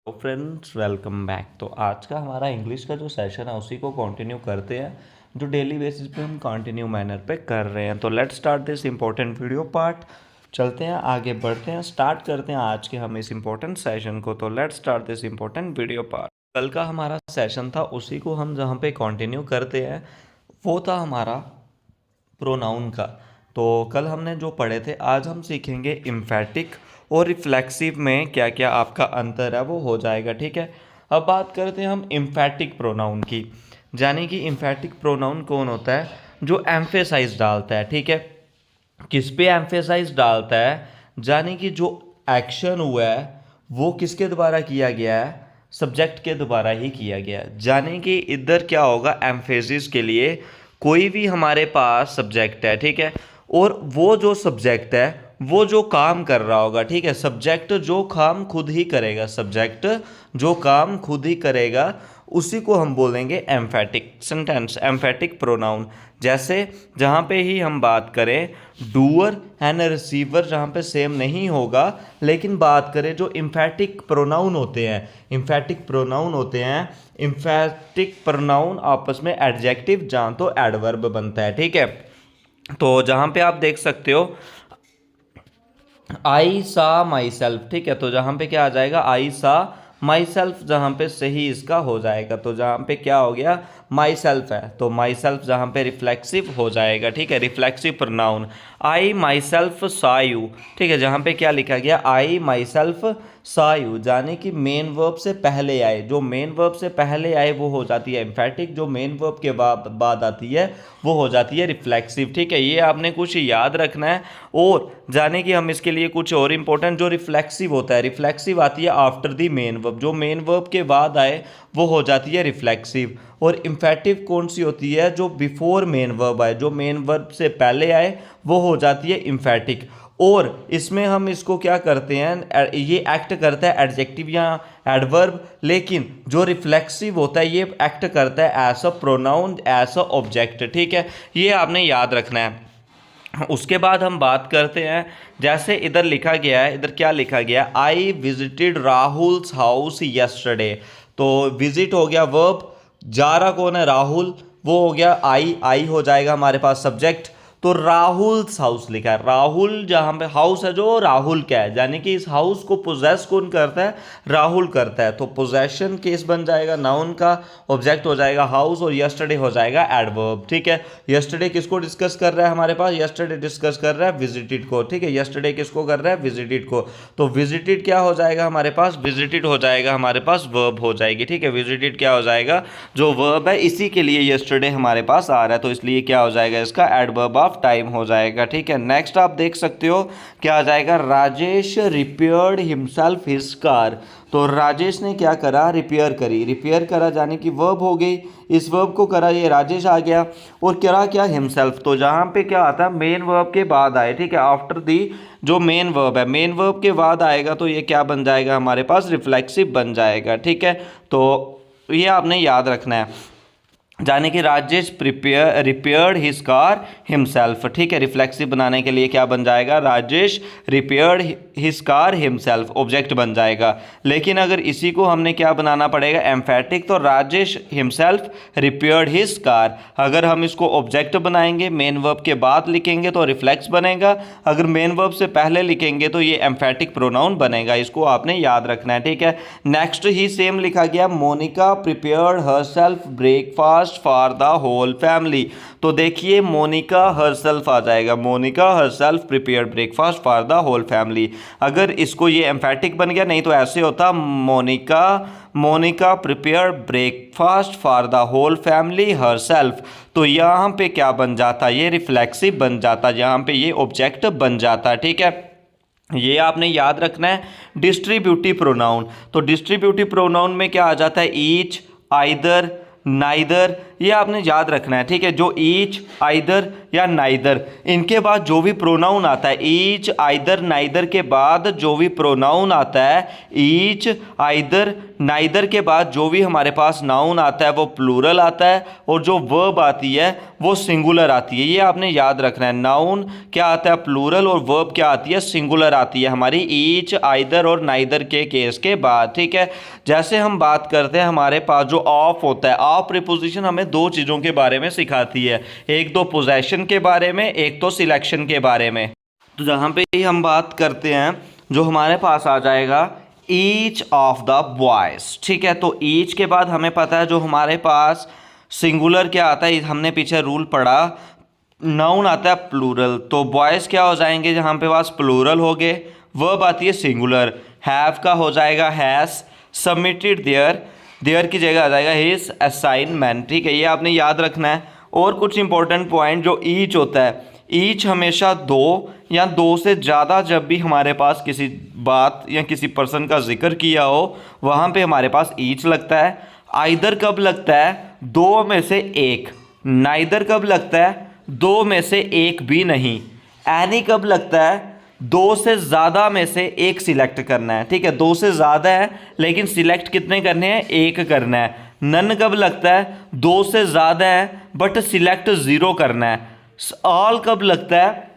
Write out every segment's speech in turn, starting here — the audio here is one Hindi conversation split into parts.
तो फ्रेंड्स वेलकम बैक। तो आज का हमारा इंग्लिश का जो सेशन है उसी को कंटिन्यू करते हैं जो डेली बेसिस पे हम कंटिन्यू मैनर पे कर रहे हैं। तो let's start this important video part. चलते हैं आगे बढ़ते हैं, स्टार्ट करते हैं आज के हम इस इम्पोर्टेंट सेशन को। तो let's start this important video part. कल का हमारा सेशन था उसी को हम जहाँ पे कंटिन्यू करते हैं वो था हमारा प्रोनाउन का। तो कल हमने जो पढ़े थे आज हम सीखेंगे इम्फेटिक और रिफ्लेक्सिव में क्या क्या आपका अंतर है वो हो जाएगा। ठीक है, अब बात करते हैं हम इम्फेटिक प्रोनाउन की। यानी कि इम्फेटिक प्रोनाउन कौन होता है? जो एम्फेसाइज डालता है। ठीक है, किस पे एम्फेसाइज डालता है? यानी कि जो एक्शन हुआ है वो किसके द्वारा किया गया है? सब्जेक्ट के द्वारा ही किया गया है। यानी कि इधर क्या होगा, एम्फेसिस के लिए कोई भी हमारे पास सब्जेक्ट है, ठीक है, और वो जो सब्जेक्ट है वो जो काम कर रहा होगा, ठीक है, सब्जेक्ट जो काम खुद ही करेगा, सब्जेक्ट जो काम खुद ही करेगा उसी को हम बोलेंगे एम्फेटिक सेंटेंस, एम्फेटिक प्रोनाउन। जैसे जहाँ पे ही हम बात करें डूअर एंड रिसीवर, जहाँ पे सेम नहीं होगा, लेकिन बात करें जो इम्फेटिक प्रोनाउन होते हैं, इम्फेटिक प्रोनाउन होते हैं, इम्फेटिक प्रोनाउन आपस में एडजेक्टिव जहाँ तो एडवर्ब बनता है। ठीक है, तो जहाँ पे आप देख सकते हो आई सा माई सेल्फ, ठीक है, तो जहाँ पे क्या आ जाएगा, आई सा माई सेल्फ, जहाँ पे सही इसका हो जाएगा। तो जहाँ पे क्या हो गया, माई सेल्फ है, तो माई सेल्फ जहाँ पे रिफ्लेक्सिव हो जाएगा। ठीक है, reflexive pronoun. I my self सा यू, ठीक है, जहाँ पे क्या लिखा गया, आई माई सेल्फ सा यू, यानी कि मेन वर्ब से पहले आए, जो मेन वर्ब से पहले आए वो हो जाती है एम्फेटिक, जो मेन वर्ब के बाद आती है वो हो जाती है रिफ्लेक्सिव। ठीक है, ये आपने कुछ याद रखना है। और जाने कि हम इसके लिए कुछ और इंपॉर्टेंट, जो रिफ्लेक्सिव होता है, रिफ्लेक्सिव आती है आफ्टर दी मेन वर्ब, जो मेन वर्ब के बाद आए वो हो जाती है रिफ्लेक्सिव। और इम्फेटिव कौन सी होती है? जो बिफोर मेन वर्ब आए, जो मेन वर्ब से पहले आए वो हो जाती है इम्फेटिक। और इसमें हम इसको क्या करते हैं, ये एक्ट करता है एडजेक्टिव या एडवर्ब, लेकिन जो रिफ्लेक्सिव होता है ये एक्ट करता है as a pronoun, as a object. ठीक है, ये आपने याद रखना है। उसके बाद हम बात करते हैं, जैसे इधर लिखा गया है, इधर क्या लिखा गया, I visited Rahul's house yesterday. तो विजिट हो गया वर्ब, जा रहा कौन है, राहुल, वो हो गया आई, आई हो जाएगा हमारे पास सब्जेक्ट। तो राहुल हाउस लिखा है, राहुल जहां पे हाउस है जो राहुल क्या है, यानी कि इस हाउस को पोजेस कौन करता है, राहुल करता है। तो पोजेशन केस बन जाएगा नाउन का, ऑब्जेक्ट हो जाएगा हाउस, और यस्टरडे हो जाएगा एडवर्ब। ठीक है, यस्टरडे किसको डिस्कस कर रहा है हमारे पास, यस्टरडे डिस्कस कर रहा है विजिटेड को। ठीक है, यस्टरडे किसको कर रहा है, विजिटेड को। तो विजिटेड क्या हो जाएगा हमारे पास, विजिटेड हो जाएगा हमारे पास वर्ब हो जाएगी। ठीक है, विजिटेड क्या हो जाएगा, जो वर्ब है, इसी के लिए यस्टरडे हमारे पास आ रहा है, तो इसलिए क्या हो जाएगा, इसका एडवर्ब ऑफ टाइम हो जाएगा। ठीक है, नेक्स्ट आप देख सकते हो क्या आ जाएगा, Rajesh repaired himself his car. तो राजेश ने क्या करा, रिपेयर करी, रिपेयर करा यानी कि वर्ब हो गई, इस वर्ब को करा, ये राजेश आ गया, और करा क्या, हिमसेल्फ। तो जहां पे क्या आता है, मेन वर्ब के बाद आए, ठीक है, आफ्टर दी जो मेन वर्ब है, मेन वर्ब के बाद आएगा तो ये क्या बन जाएगा हमारे पास, रिफ्लेक्सिव बन जाएगा। ठीक है, तो ये आपने याद रखना है, जाने कि Rajesh repaired his car himself. ठीक है, रिफ्लेक्सिव बनाने के लिए क्या बन जाएगा, Rajesh repaired his car himself, object बन जाएगा। लेकिन अगर इसी को हमने क्या बनाना पड़ेगा, एम्फेटिक, तो Rajesh himself repaired his car. अगर हम इसको ऑब्जेक्ट बनाएंगे, मेन वर्ब के बाद लिखेंगे तो रिफ्लेक्स बनेगा, अगर मेन वर्ब से पहले लिखेंगे तो ये एम्फेटिक प्रोनाउन बनेगा, इसको आपने याद रखना है। ठीक है, नेक्स्ट ही सेम लिखा गया, Monica prepared herself breakfast for the whole family. तो देखिए मोनिका हरसेल्फ आ जाएगा, Monica herself prepared breakfast for the whole family. अगर इसको ये एम्फेटिक बन गया, नहीं तो ऐसे होता, Monica prepare breakfast for the whole family herself. तो यहाँ पे क्या बन जाता, ये रिफ्लेक्सिव बन जाता, यहाँ पे ये ऑब्जेक्ट बन जाता। ठीक है, ये आपने याद रखना है। डिस्ट्रीब्यूटिव प्रोनाउन, तो डिस्ट्रीब्यूटिव प्रोनाउन में क्या आ जाता है, ईच, आइदर, नाइदर, ये आपने याद रखना है, ठीक है। जो ईच, आइदर या नाइदर, इनके बाद जो भी प्रोनाउन आता है, ईच, आइदर, नाइदर के बाद जो भी प्रोनाउन आता है, ईच, आइदर, नाइदर के बाद जो भी हमारे पास नाउन आता है वो प्लूरल आता है, और जो वर्ब आती है वो सिंगुलर आती है। ये आपने याद रखना है, नाउन क्या आता है प्लूरल, और वर्ब क्या आती है सिंगुलर आती है हमारी ईच, आइदर और नाइदर के केस के बाद, ठीक है। जैसे हम बात करते हैं, हमारे पास जो ऑफ होता है, ऑफ प्रीपोजिशन हमें दो चीज़ों के बारे में सिखाती है, एक तो पोजेशन के बारे में, एक तो सिलेक्शन के बारे में। तो जहाँ पे ही हम बात करते हैं, जो हमारे पास आ जाएगा ईच ऑफ द बॉयज़, ठीक है। तो ईच के बाद हमें पता है जो हमारे पास सिंगुलर क्या आता है, हमने पीछे रूल पढ़ा, नाउन आता है प्लूरल, तो बॉयज़ क्या हो जाएंगे जहाँ पे पास प्लूरल हो गए, वर्ब आती है सिंगुलर, हैव का हो जाएगा हैज़, सबमिटेड देयर, देयर की जगह आ जाएगा हिज असाइनमेंट, ठीक है। ये आपने याद रखना है। और कुछ इंपॉर्टेंट पॉइंट, जो ईच होता है, ईच हमेशा दो या दो से ज़्यादा, जब भी हमारे पास किसी बात या किसी पर्सन का जिक्र किया हो वहाँ पे हमारे पास ईच लगता है। आइदर कब लगता है, दो में से एक। नाइदर कब लगता है, दो में से एक भी नहीं। एनी कब लगता है, दो से ज़्यादा में से एक सिलेक्ट करना है, ठीक है। दो से ज़्यादा है लेकिन सिलेक्ट कितने करने हैं, एक करना है। नन कब लगता है, दो से ज़्यादा है बट सिलेक्ट ज़ीरो करना है। ऑल कब लगता है,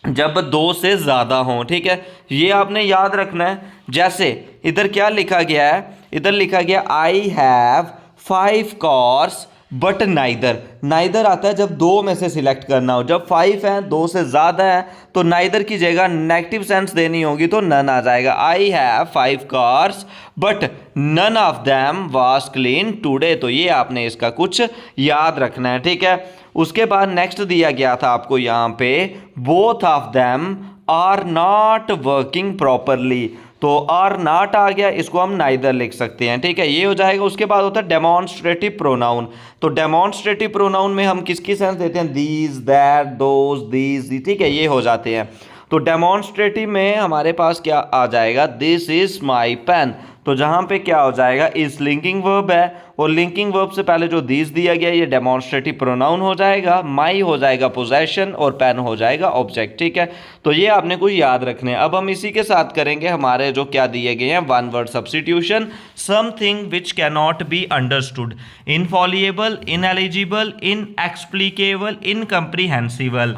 जब दो से ज़्यादा हों, ठीक है। ये आपने याद रखना है। जैसे इधर क्या लिखा गया है, इधर लिखा गया आई have 5 cars but neither. Neither आता है जब दो में से सिलेक्ट करना हो, जब 5 है, दो से ज़्यादा है, तो नाइदर की जगह नेगेटिव सेंस देनी होगी तो नन आ जाएगा। I have 5 cars but none of them was clean today. तो ये आपने इसका कुछ याद रखना है, ठीक है। उसके बाद नेक्स्ट दिया गया था आपको यहाँ पे, both of them are not working properly. तो आर नॉट आ गया, इसको हम नाइदर लिख सकते हैं, ठीक है। ये हो जाएगा। उसके बाद होता है डेमोन्स्ट्रेटिव प्रोनाउन। तो डेमोन्स्ट्रेटिव प्रोनाउन में हम किसकी सेंस देते हैं, दीज, दैट, दोज, दीज, ठीक है, ये हो जाते हैं। तो डेमोन्स्ट्रेटिव में हमारे पास क्या आ जाएगा, दिस इज माई पेन। तो जहाँ पे क्या हो जाएगा, इस लिंकिंग वर्ब है, और लिंकिंग वर्ब से पहले जो दिस दिया गया ये डेमोन्स्ट्रेटिव प्रोनाउन हो जाएगा, माई हो जाएगा पोजेशन, और पेन हो जाएगा ऑब्जेक्ट, ठीक है। तो ये आपने कुछ याद रखने हैं। अब हम इसी के साथ करेंगे हमारे जो क्या दिए गए हैं, one word substitution. Something which can not be understood, infallible, ineligible, inexplicable, incomprehensible.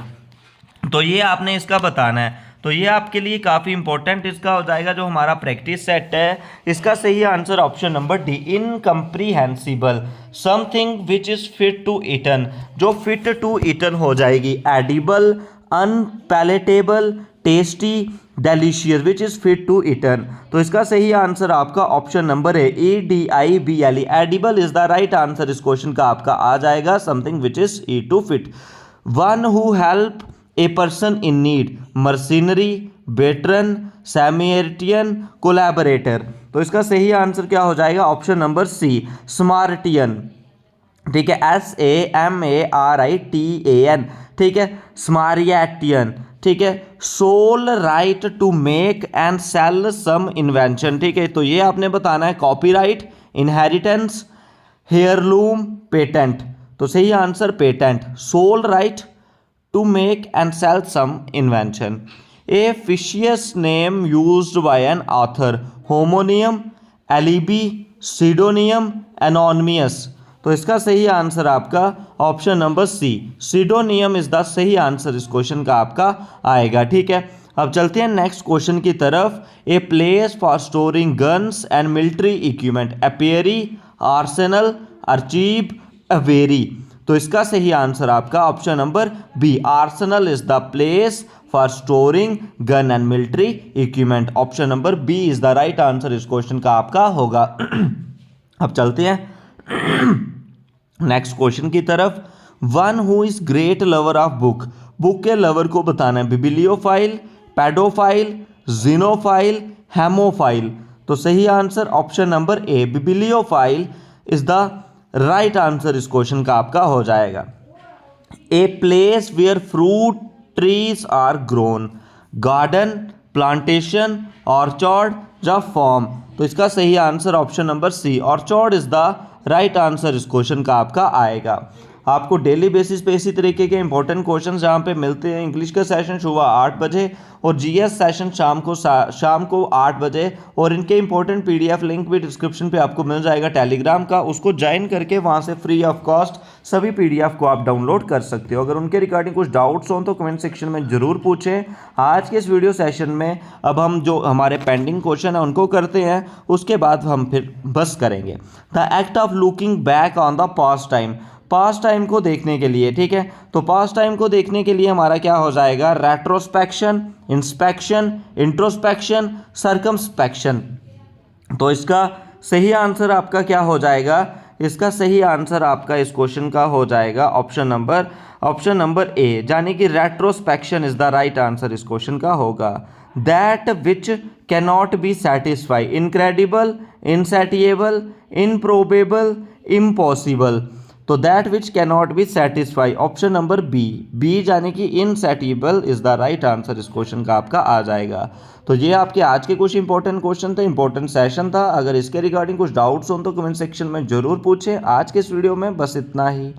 तो ये आपने इसका बताना है। तो ये आपके लिए काफ़ी इंपॉर्टेंट इसका हो जाएगा, जो हमारा प्रैक्टिस सेट है। इसका सही answer option number D, incomprehensible. Something which is fit to eaten, जो फिट टू ईटन हो जाएगी। Edible, unpalatable, tasty, delicious, which is fit to eaten. तो इसका सही आंसर आपका ऑप्शन नंबर है EDIBLE, edible is the right answer. इस क्वेश्चन का आपका आ जाएगा something which is E to fit. One who help a person in need, mercenary, veteran, Samaritan, collaborator. तो इसका सही आंसर क्या हो जाएगा, ऑप्शन नंबर सी, स्मार्टियन, ठीक है, SAMARITAN, ठीक है, स्मारियटियन, ठीक है। Sole right to make and sell some invention, ठीक है। तो ये आपने बताना है, कॉपीराइट, इनहेरिटेंस, हेयरलूम, पेटेंट। तो सही answer patent, sole right to make and sell some invention. A fictitious name used by an author, homonym, alibi, pseudonym, anonymous. तो इसका सही आंसर आपका option number C, pseudonym is the सही आंसर इस क्वेश्चन का आपका आएगा, ठीक है। अब चलते हैं नेक्स्ट क्वेश्चन की तरफ। A place for storing guns and military equipment, apiary, arsenal, archive, aviary. तो इसका सही आंसर आपका option number B, arsenal is the place for storing gun and military equipment. Option number B is the right answer इस क्वेश्चन का आपका होगा। अब चलते हैं नेक्स्ट क्वेश्चन की तरफ। One who is great lover of book, book के लवर को बताना है, बिबिलियोफाइल, पेडोफाइल, जीनोफाइल, हेमोफाइल। तो सही answer option number A, bibliophile is the right answer इस क्वेश्चन का आपका हो जाएगा। A place where fruit trees are grown, garden, plantation, orchard या फार्म। तो इसका सही answer option number C, orchard is the right answer इस क्वेश्चन का आपका आएगा। आपको डेली बेसिस पे इसी तरीके के इंपॉर्टेंट क्वेश्चन जहाँ पे मिलते हैं। इंग्लिश का सेशन सुबह 8 बजे और जीएस सेशन शाम को 8 बजे, और इनके इंपॉर्टेंट पीडीएफ लिंक भी डिस्क्रिप्शन पे आपको मिल जाएगा टेलीग्राम का, उसको ज्वाइन करके वहाँ से फ्री ऑफ कॉस्ट सभी पीडीएफ को आप डाउनलोड कर सकते हो। अगर उनके रिगार्डिंग कुछ डाउट्स हों तो कमेंट सेक्शन में ज़रूर पूछें। आज के इस वीडियो सेशन में अब हम जो हमारे पेंडिंग क्वेश्चन है उनको करते हैं, उसके बाद हम फिर बस करेंगे। The act of looking back on the past time, past time को देखने के लिए, ठीक है, तो पास्ट टाइम को देखने के लिए हमारा क्या हो जाएगा, रेट्रोस्पेक्शन, इंस्पेक्शन, इंट्रोस्पेक्शन, सर्कमस्पेक्शन। तो इसका सही आंसर आपका क्या हो जाएगा, इसका सही आंसर आपका इस क्वेश्चन का हो जाएगा ऑप्शन नंबर ए, यानी कि retrospection is the right answer इस क्वेश्चन का होगा। That which cannot be satisfy, incredible, insatiable, improbable, impossible. तो that which cannot be satisfy, option number B यानी कि insatiable is the right answer इस क्वेश्चन का आपका आ जाएगा। तो ये आपके आज के कुछ इंपॉर्टेंट क्वेश्चन थे, इंपॉर्टेंट सेशन था। अगर इसके रिगार्डिंग कुछ डाउट्स हो तो कमेंट सेक्शन में जरूर पूछें। आज के इस वीडियो में बस इतना ही।